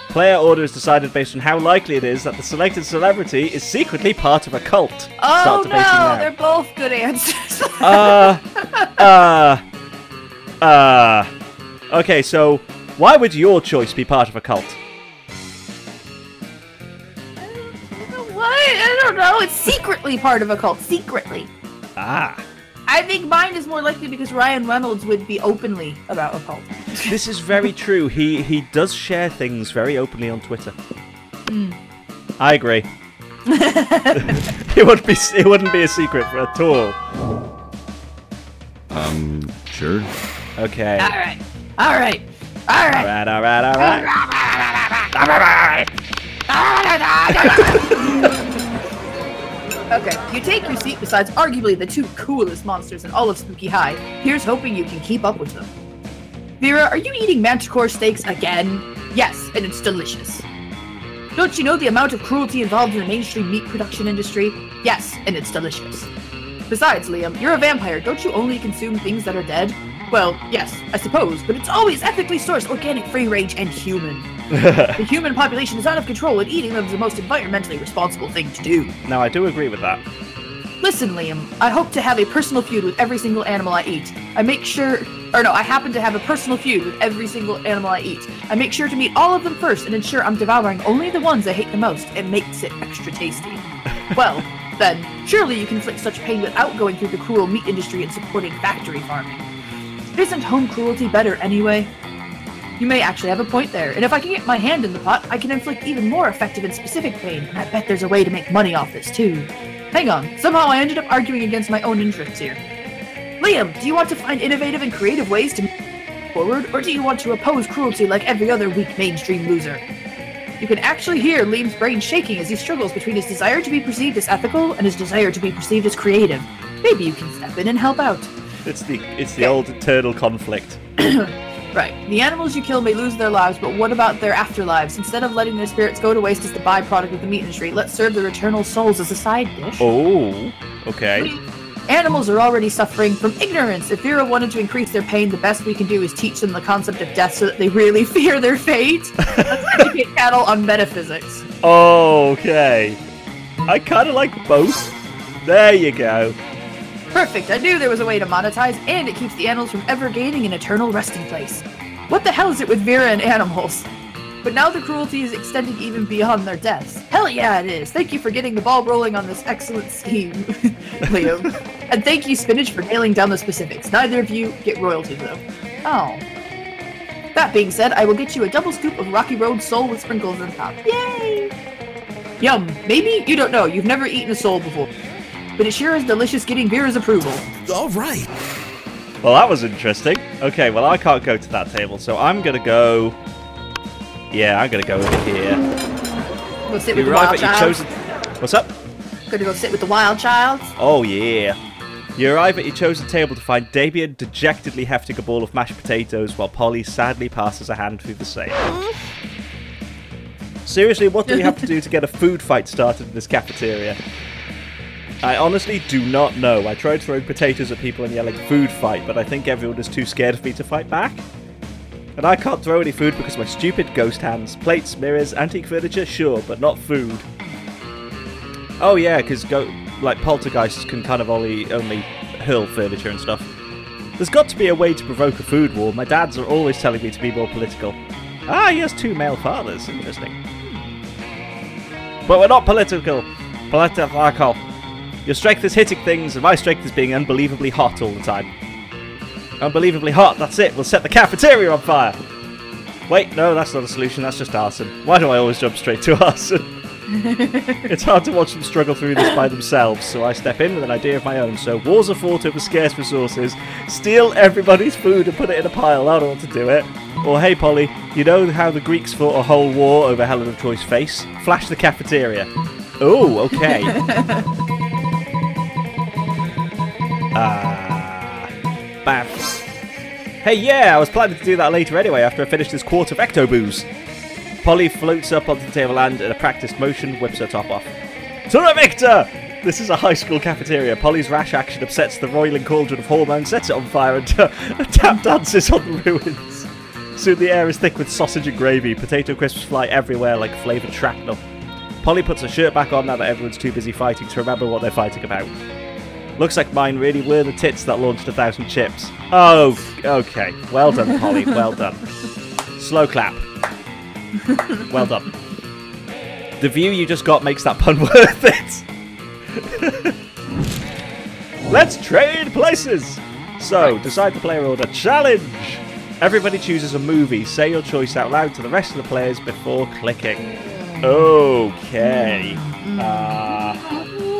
Player order is decided based on how likely it is that the selected celebrity is secretly part of a cult. Oh no, they're both good answers. Okay, so why would your choice be part of a cult? What? I don't know. It's secretly part of a cult. Secretly. Ah. I think mine is more likely because Ryan Reynolds would be openly about a cult. This is very true. He does share things very openly on Twitter. Mm. I agree. It wouldn't be a secret at all. Sure. Okay. All right. Okay, you take your seat beside arguably the two coolest monsters in all of Spooky High. Here's hoping you can keep up with them. Vera, are you eating manticore steaks again? Yes, and it's delicious. Don't you know the amount of cruelty involved in the mainstream meat production industry? Yes, and it's delicious. Besides, Liam, you're a vampire. Don't you only consume things that are dead? Well, yes, I suppose, but it's always ethically sourced, organic, free-range, and human. The human population is out of control, and eating them is the most environmentally responsible thing to do. Now, I do agree with that. Listen, Liam, I hope to have a personal feud with every single animal I eat. I happen to have a personal feud with every single animal I eat. I make sure to meet all of them first and ensure I'm devouring only the ones I hate the most. It makes it extra tasty. Well, then, surely you can inflict such pain without going through the cruel meat industry and supporting factory farming. Isn't home cruelty better anyway? You may actually have a point there, and if I can get my hand in the pot, I can inflict even more effective and specific pain, and I bet there's a way to make money off this too. Hang on, somehow I ended up arguing against my own interests here. Liam, do you want to find innovative and creative ways to move forward, or do you want to oppose cruelty like every other weak mainstream loser? You can actually hear Liam's brain shaking as he struggles between his desire to be perceived as ethical and his desire to be perceived as creative. Maybe you can step in and help out. It's the old eternal conflict. Right. The animals you kill may lose their lives, but what about their afterlives? Instead of letting their spirits go to waste as the byproduct of the meat industry, let's serve their eternal souls as a side dish. Oh, okay. Animals are already suffering from ignorance. If Vera wanted to increase their pain, the best we can do is teach them the concept of death so that they really fear their fate. Let's educate cattle on metaphysics. Okay. I kind of like both. There you go. Perfect, I knew there was a way to monetize, and it keeps the animals from ever gaining an eternal resting place. What the hell is it with Vera and animals? But now the cruelty is extending even beyond their deaths. Hell yeah, it is. Thank you for getting the ball rolling on this excellent scheme, Liam. And thank you, Spinach, for nailing down the specifics. Neither of you get royalties, though. Oh. That being said, I will get you a double scoop of Rocky Road sole with sprinkles on top. Yay! Yum. Maybe you don't know. You've never eaten a sole before. But it sure is delicious getting Vera's approval. All right. Well, that was interesting. Okay, well, I can't go to that table, so I'm going to go... Yeah, I'm going to go over here. Go sit with the wild child. What's up? Gonna go sit with the wild child. Oh, yeah. You arrive at your chosen table to find Damien dejectedly hefting a bowl of mashed potatoes while Polly sadly passes a hand through the same. Seriously, what do we have to do to get a food fight started in this cafeteria? I honestly do not know. I tried throwing potatoes at people and yelling food fight, but I think everyone is too scared of me to fight back. And I can't throw any food because of my stupid ghost hands. Plates, mirrors, antique furniture, sure, but not food. Oh yeah, because like poltergeists can kind of only hurl furniture and stuff. There's got to be a way to provoke a food war. My dads are always telling me to be more political. Ah, he has 2 male fathers. Interesting. But we're not political. Political. Your strength is hitting things, and my strength is being unbelievably hot all the time. Unbelievably hot, that's it. We'll set the cafeteria on fire. Wait, no, that's not a solution. That's just arson. Why do I always jump straight to arson? It's hard to watch them struggle through this by themselves, so I step in with an idea of my own. So wars are fought over scarce resources. Steal everybody's food and put it in a pile. I don't want to do it. Or, hey, Polly, you know how the Greeks fought a whole war over Helen of Troy's face? Flash the cafeteria. Oh, okay. Baths. Hey, yeah, I was planning to do that later anyway after I finished this quart of Ecto Booze. Polly floats up onto the table and, in a practiced motion, whips her top off. Tura Victor! This is a high school cafeteria. Polly's rash action upsets the roiling cauldron of hormones, sets it on fire, and tap dances on the ruins. Soon the air is thick with sausage and gravy. Potato crisps fly everywhere like flavoured shrapnel. Polly puts her shirt back on now that everyone's too busy fighting to remember what they're fighting about. Looks like mine really were the tits that launched 1,000 chips. Oh, okay. Well done, Polly. Well done. Slow clap. Well done. The view you just got makes that pun worth it. Let's trade places. So, decide the player order. Challenge. Everybody chooses a movie. Say your choice out loud to the rest of the players before clicking. Okay.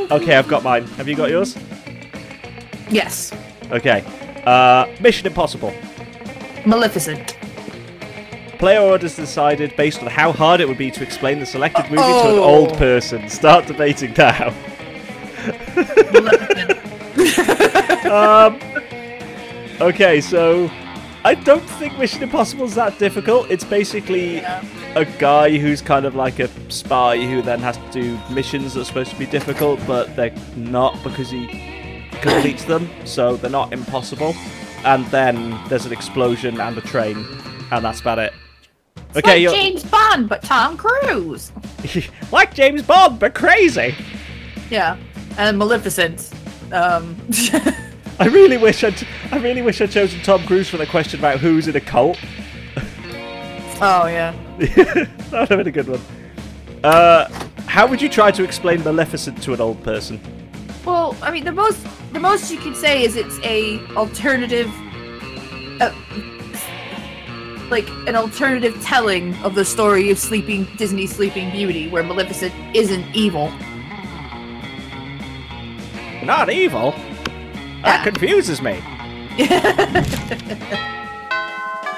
Okay, I've got mine. Have you got yours? Yes. Okay. Mission Impossible. Maleficent. Player orders decided based on how hard it would be to explain the selected movie to an old person. Start debating now. Okay, so I don't think Mission Impossible is that difficult. It's basically a guy who's kind of like a spy who then has to do missions that are supposed to be difficult, but they're not because he completes them, so they're not impossible. And then there's an explosion and a train, and that's about it. Okay, like James Bond, but Tom Cruise. Like James Bond, but crazy. Yeah, and Maleficent. I really wish I'd chosen Tom Cruise for the question about who's in a cult. Oh yeah. That would have been a good one. How would you try to explain Maleficent to an old person? Well, I mean, the most you could say is it's a alternative, like an alternative telling of the story of Disney's Sleeping Beauty, where Maleficent isn't evil. Not evil? That confuses me.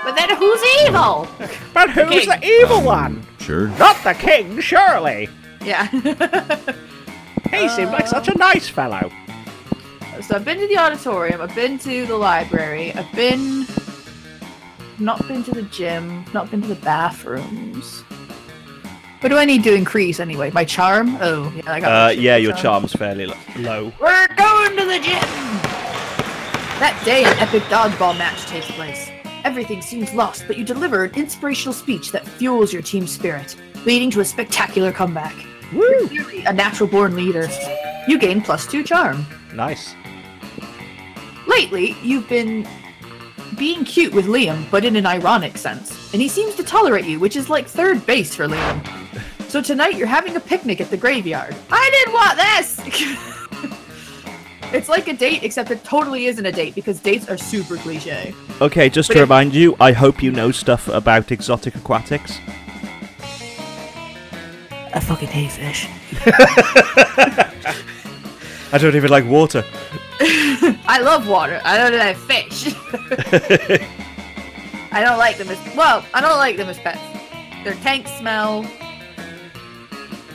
But then who's evil? But who's the evil one? Sure. Not the king, surely. Yeah. He seemed like such a nice fellow. So I've been to the auditorium, I've been to the library, I've not been to the gym, not been to the bathrooms. What do I need to increase anyway? My charm? Oh, yeah, I got yeah, your charm's fairly low. We're going to the gym! That day, an epic dodgeball match takes place. Everything seems lost, but you deliver an inspirational speech that fuels your team's spirit, leading to a spectacular comeback. Woo! You're clearly a natural-born leader. You gain +2 charm. Nice. Lately, you've been being cute with Liam, but in an ironic sense, and he seems to tolerate you, which is like third base for Liam. So tonight, you're having a picnic at the graveyard. I didn't want this! It's like a date, except it totally isn't a date, because dates are super cliche. Okay, just to remind you, I hope you know stuff about exotic aquatics. I fucking hate fish. I don't even like water. I love water. I don't like fish. I don't like them as pets. Their tanks smell,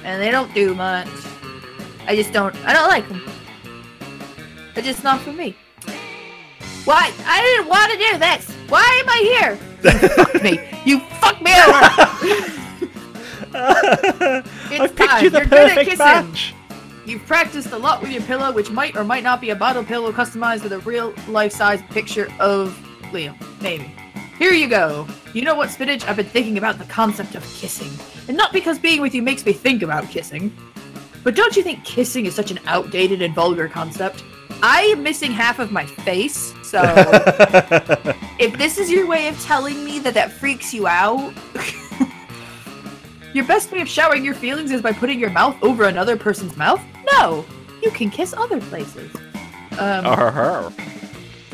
and they don't do much. I don't like them. They're just not for me. Why? I didn't want to do this. Why am I here? You fucked me. You fucked me over. I picked you the perfect match. You've practiced a lot with your pillow, which might or might not be a bottle pillow customized with a real life-size picture of Liam. Maybe. Here you go. You know what, Spinach? I've been thinking about the concept of kissing. And not because being with you makes me think about kissing. But don't you think kissing is such an outdated and vulgar concept? I am missing half of my face, so if this is your way of telling me that freaks you out, your best way of showing your feelings is by putting your mouth over another person's mouth? No, you can kiss other places.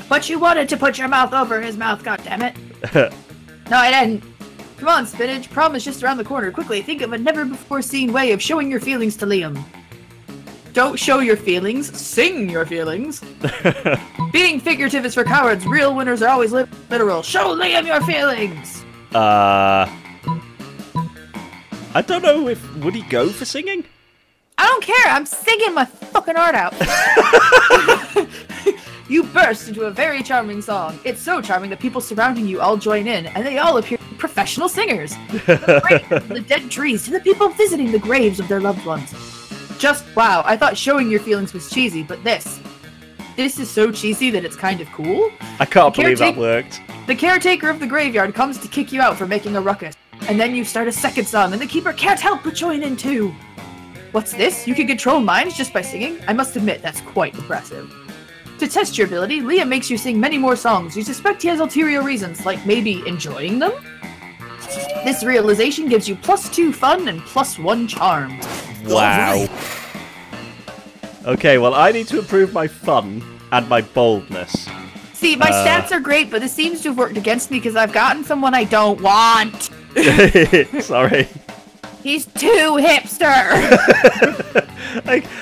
But you wanted to put your mouth over his mouth, goddammit. No, I didn't. Come on, Spinach, prom is just around the corner. Quickly, think of a never-before-seen way of showing your feelings to Liam. Don't show your feelings, sing your feelings. Being figurative is for cowards. Real winners are always literal. Show Liam your feelings! I don't know would he go for singing? I don't care, I'm singing my fucking heart out. You burst into a very charming song. It's so charming that people surrounding you all join in, and they all appear professional singers. From the dead trees to the people visiting the graves of their loved ones. Just wow, I thought showing your feelings was cheesy, but this is so cheesy that it's kind of cool. I can't believe that worked. The caretaker of the graveyard comes to kick you out for making a ruckus, and then you start a second song, and the keeper can't help but join in too. What's this? You can control minds just by singing? I must admit, that's quite impressive. To test your ability, Liam makes you sing many more songs. You suspect he has ulterior reasons, like maybe enjoying them? This realization gives you +2 fun and +1 charm. Wow. Okay, well, I need to improve my fun and my boldness. See, my stats are great, but this seems to have worked against me because I've gotten someone I don't want. Sorry. He's too hipster.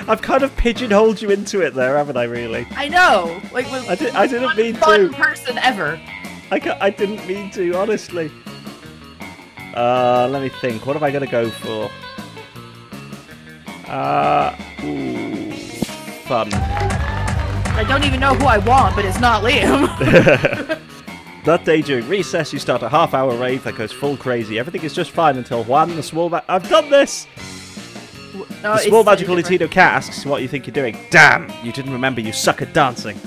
I've kind of pigeonholed you into it there, haven't I, really? I know. Like, I didn't mean to. Fun person ever. I didn't mean to, honestly. Let me think. What am I going to go for? Ooh, fun. I don't even know who I want, but it's not Liam. That day during recess, you start a half-hour rave that goes full crazy. Everything is just fine until Juan, the small I've done this! No, the small magical Latino cat asks what you think you're doing. Damn! You didn't remember you suck at dancing.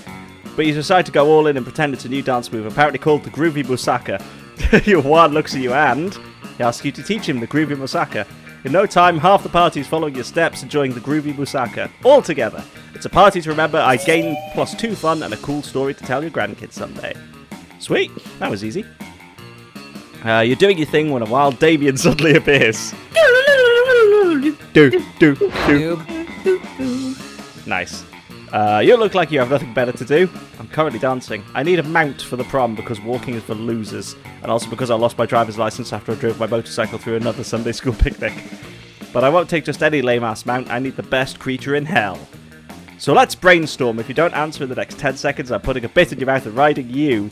But you decide to go all in and pretend it's a new dance move, apparently called the Groovy Musaka. Your Juan looks at you and he asks you to teach him the Groovy Musaka. In no time, half the party is following your steps, enjoying the Groovy Musaka. All together. It's a party to remember. I gain +2 fun and a cool story to tell your grandkids someday. Sweet, that was easy. You're doing your thing when a wild Damien suddenly appears. Nice. You look like you have nothing better to do. I'm currently dancing. I need a mount for the prom because walking is for losers, and also because I lost my driver's license after I drove my motorcycle through another Sunday school picnic. But I won't take just any lame-ass mount. I need the best creature in hell. So let's brainstorm. If you don't answer in the next 10 seconds, I'm putting a bit in your mouth and riding you.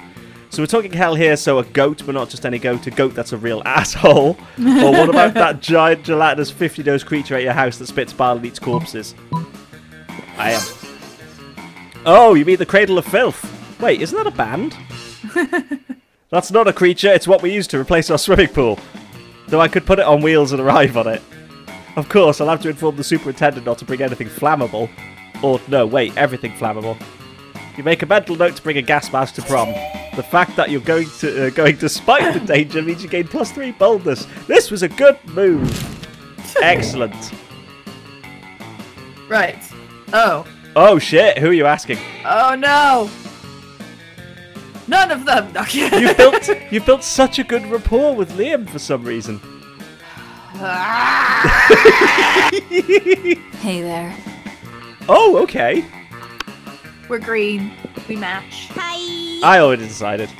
So we're talking hell here, so a goat, but not just any goat, a goat that's a real asshole. Or what about that giant gelatinous 50-nose creature at your house that spits bile and eats corpses? I am. Oh, you mean the Cradle of Filth? Wait, isn't that a band? That's not a creature, it's what we use to replace our swimming pool. Though I could put it on wheels and arrive on it. Of course, I'll have to inform the superintendent not to bring anything flammable. Or, no, wait, everything flammable. You make a mental note to bring a gas mask to prom. The fact that you're going to spite the danger means you gain +3 boldness. This was a good move. Excellent. Right. Oh. Oh shit, who are you asking? Oh no. None of them. You built such a good rapport with Liam for some reason. Hey there. Oh, okay. We're green. We match. Hi. I already decided.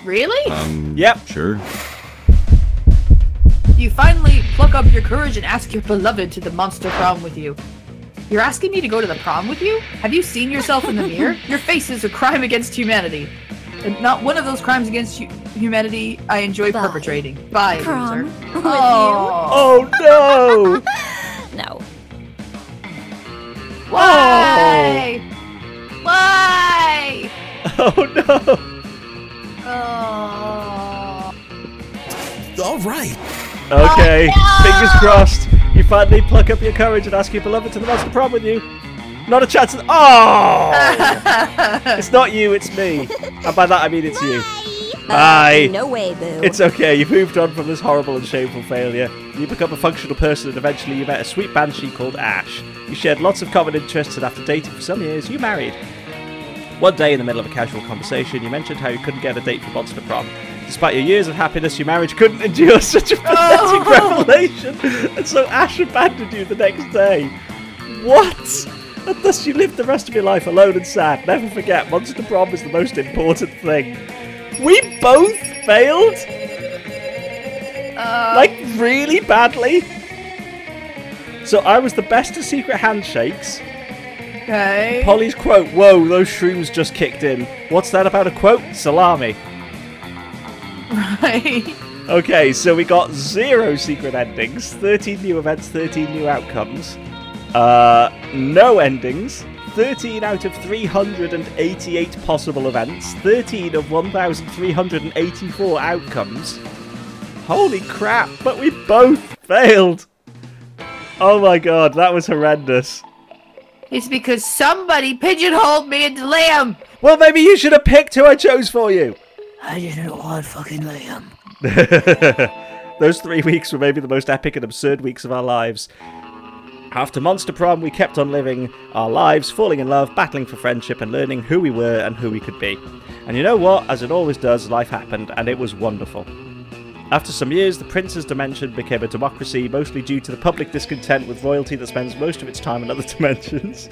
Really? Yep. Sure. You finally pluck up your courage and ask your beloved to the Monster Prom with you. You're asking me to go to the prom with you? Have you seen yourself in the mirror? Your face is a crime against humanity. And not one of those crimes against humanity I enjoy perpetrating. Bye, Prom loser. with Oh no! No. Why? Why? Oh no! Oh. All right. Okay, Oh, no! fingers crossed. You finally pluck up your courage and ask your beloved to the Monster Prom with you. Not a chance. Oh! It's not you, it's me. And by that I mean it's you. Bye. No way, boo. It's okay, you've moved on from this horrible and shameful failure. You become a functional person and eventually you met a sweet banshee called Ash. You shared lots of common interests and after dating for some years, you married. One day in the middle of a casual conversation, you mentioned how you couldn't get a date for Monster Prom. Despite your years of happiness, your marriage couldn't endure such a pathetic revelation, and so Ash abandoned you the next day. What? And thus you lived the rest of your life alone and sad. Never forget, Monster Prom is the most important thing. We both failed? Like, really badly? So I was the best at secret handshakes. Okay. Polly's quote, whoa, those shrooms just kicked in. What's that about a quote? Salami. Right. Okay, so we got 0 secret endings, 13 new events, 13 new outcomes. No endings, 13 out of 388 possible events, 13 of 1,384 outcomes. Holy crap, but we both failed. Oh my god, that was horrendous. It's because somebody pigeonholed me into Liam. Well, maybe you should have picked who I chose for you. I didn't want fucking Liam. Those 3 weeks were maybe the most epic and absurd weeks of our lives. After Monster Prom, we kept on living our lives, falling in love, battling for friendship, and learning who we were and who we could be. And you know what? As it always does, life happened, and it was wonderful. After some years, the Prince's Dimension became a democracy, mostly due to the public discontent with royalty that spends most of its time in other dimensions.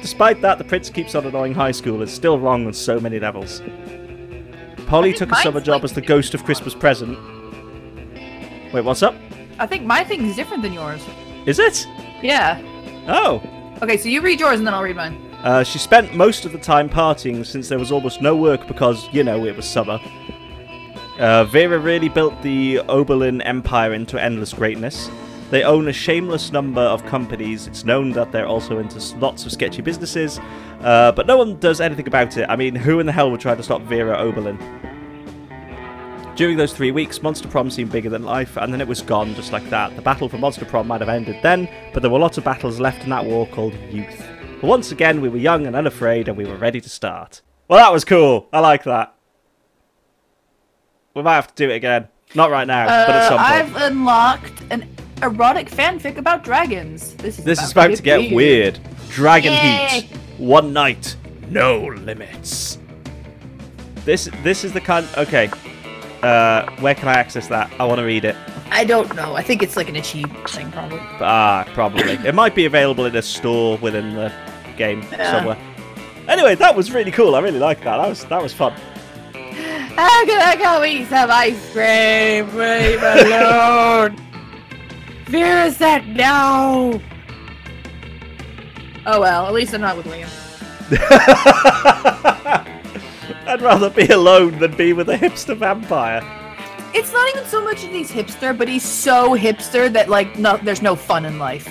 Despite that, the Prince keeps on annoying high schoolers, still wrong on so many levels. Polly took a summer job as the ghost of Christmas present. Wait, what's up? I think my thing's different than yours. Is it? Yeah. Oh. Okay, so you read yours and then I'll read mine. She spent most of the time partying since there was almost no work because, you know, it was summer. Vera really built the Oberlin Empire into endless greatness. They own a shameless number of companies. It's known that they're also into lots of sketchy businesses, but no one does anything about it. I mean, who in the hell would try to stop Vera Oberlin? During those 3 weeks, Monster Prom seemed bigger than life, and then it was gone just like that. The battle for Monster Prom might have ended then, but there were lots of battles left in that war called youth. But once again, we were young and unafraid, and we were ready to start. Well, that was cool. I like that. We might have to do it again. Not right now, but at some point. I've unlocked an erotic fanfic about dragons. This is about to get weird. Dragon Yay! Heat. One night. No limits. This is the kind... Okay. Where can I access that? I want to read it. I don't know. I think it's like an achieve thing, probably. Probably. It might be available in a store within the game somewhere. Anyway, that was really cool. I really liked that. That was fun. How can I go eat some ice cream? Leave me alone. Vera said no. Oh well, at least I'm not with Liam. I'd rather be alone than be with a hipster vampire. It's not even so much that he's hipster, but he's so hipster that there's no fun in life.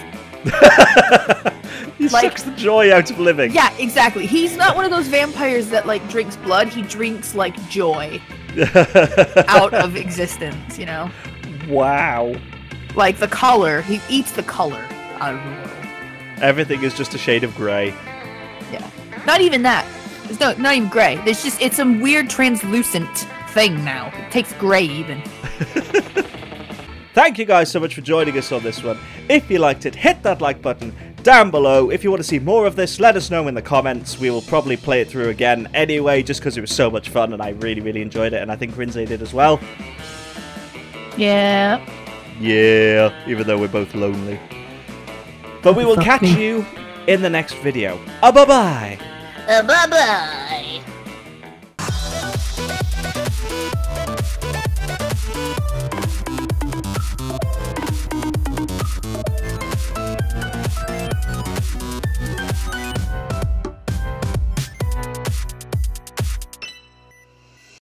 He sucks the joy out of living. Yeah, exactly. He's not one of those vampires that drinks blood. He drinks joy out of existence, you know? Wow. Like the color. He eats the color out of the world. Everything is just a shade of grey. Yeah. Not even that. It's not even grey. It's some weird translucent thing now. It takes grey even. Thank you guys so much for joining us on this one. If you liked it, hit that like button down below. If you want to see more of this, let us know in the comments. We will probably play it through again anyway, just because it was so much fun and I really, really enjoyed it, and I think Rinze did as well. Yeah. Yeah, even though we're both lonely. But we will catch you in the next video. Bye-bye! Bye-bye.